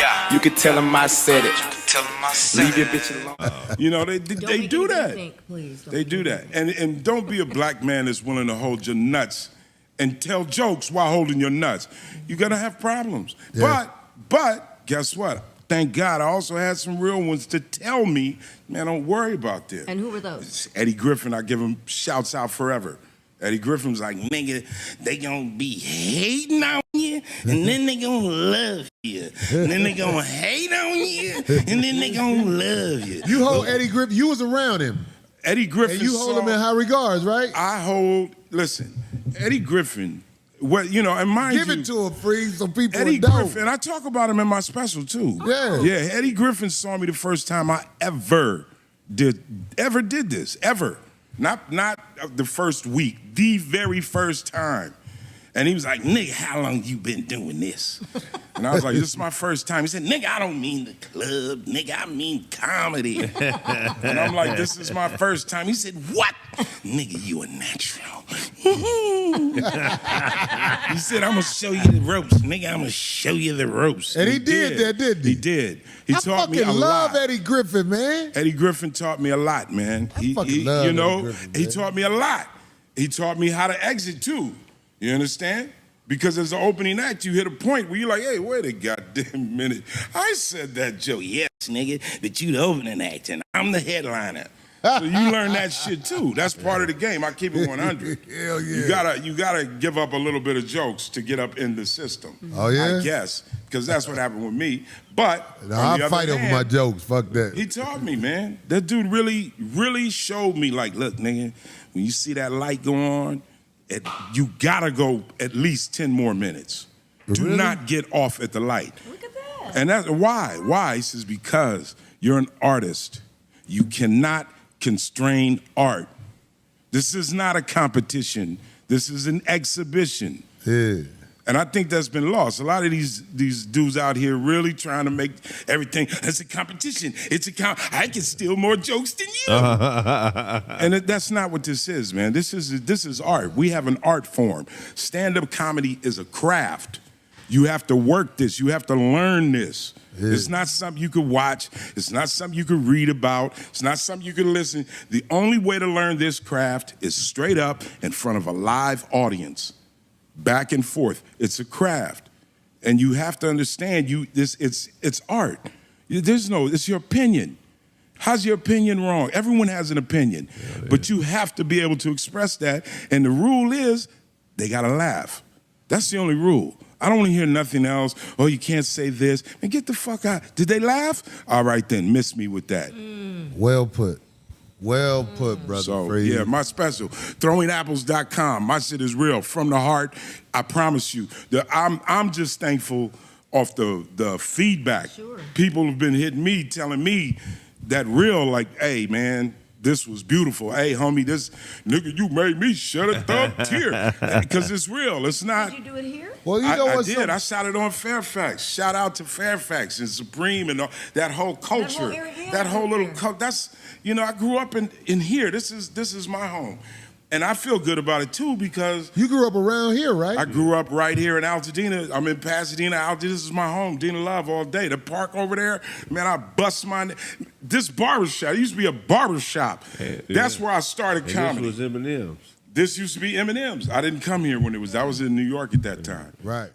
Yeah. You could tell him I said it. Leave your bitch alone. You know, they do that. They do that. And don't be a black man that's willing to hold your nuts and tell jokes while holding your nuts. You're gonna have problems. Yeah. But guess what? Thank God I also had some real ones to tell me, man, don't worry about them. And who were those? Eddie Griffin, I give him shouts out forever. Eddie Griffin was like, nigga, they gonna be hating on you, and then they gonna love you. And then they gonna hate on you, and then they gonna love you. You hold Eddie Griffin, you was around him. Eddie Griffin. And you hold him in high regards, right? Listen, Eddie Griffin, and mind Give you. it to him, Freez, so people Eddie know. Griffin, I talk about him in my special too. Yeah. Yeah, Eddie Griffin saw me the first time I ever did this, ever. Not the first week, the very first time. And he was like, nigga, how long you been doing this? And I was like, this is my first time. He said, nigga, I don't mean the club, nigga, I mean comedy. And I'm like, this is my first time. He said, what? Nigga, you a natural. He said, I'm gonna show you the ropes. Nigga, I'm gonna show you the ropes. And he did that, didn't he? He did. He taught me a lot. I fucking love Eddie Griffin, man. Eddie Griffin taught me a lot, man. I fucking love Eddie Griffin, man. He taught me a lot. He taught me how to exit too. You understand? Because as an opening act, you hit a point where you're like, hey, wait a goddamn minute. I said that joke. Yes, nigga, but you the opening act and I'm the headliner. So you learn that shit too. That's part of the game. I keep it 100. Hell yeah. You gotta give up a little bit of jokes to get up in the system. Oh yeah? I guess. Because that's what happened with me. But no, I'll fight over my jokes. Fuck that. He taught me, man. That dude really, really showed me, like, look, nigga, when you see that light go on, you gotta go at least 10 more minutes. Really? Do not get off at the light. Look at that. And that's why. Why? He says, because you're an artist. You cannot constrain art. This is not a competition. This is an exhibition. Yeah. And I think that's been lost. A lot of these dudes out here really trying to make everything, it's a competition. I can steal more jokes than you. And that's not what this is, man. This is art. We have an art form. Stand-up comedy is a craft. You have to work this. You have to learn this. Yeah. It's not something you could watch. It's not something you could read about. It's not something you could listen. The only way to learn this craft is straight up in front of a live audience. Back and forth. It's a craft. And you have to understand it's art. It's your opinion. How's your opinion wrong? Everyone has an opinion. Yeah, but you have to be able to express that. And the rule is they gotta laugh. That's the only rule. I don't want to hear nothing else. Oh, you can't say this. Man, get the fuck out. Did they laugh? All right then, miss me with that. Well put. Well put, brother. So, Freez. yeah, my special, throwingapples.com. My shit is real, from the heart. I promise you. I'm just thankful off the feedback. Sure. People have been hitting me, telling me that real, like, hey, man, this was beautiful. Hey, homie, this nigga, you made me shed a thumb tear. Because it's real. It's not. Did you do it here? Well, you know I what? did. I shot it on Fairfax. Shout out to Fairfax and Supreme and that whole culture. That whole little culture. That's, I grew up in here. This is my home. And I feel good about it too because you grew up around here, right? I grew up right here in Altadena. I'm in Pasadena. Altadena, this is my home. Dena Love all day. The park over there, man, I bust this barbershop. It used to be a barbershop. Yeah. That's where I started comedy. This was M&M's. This used to be M&M's. I didn't come here when I was in New York at that time. Right.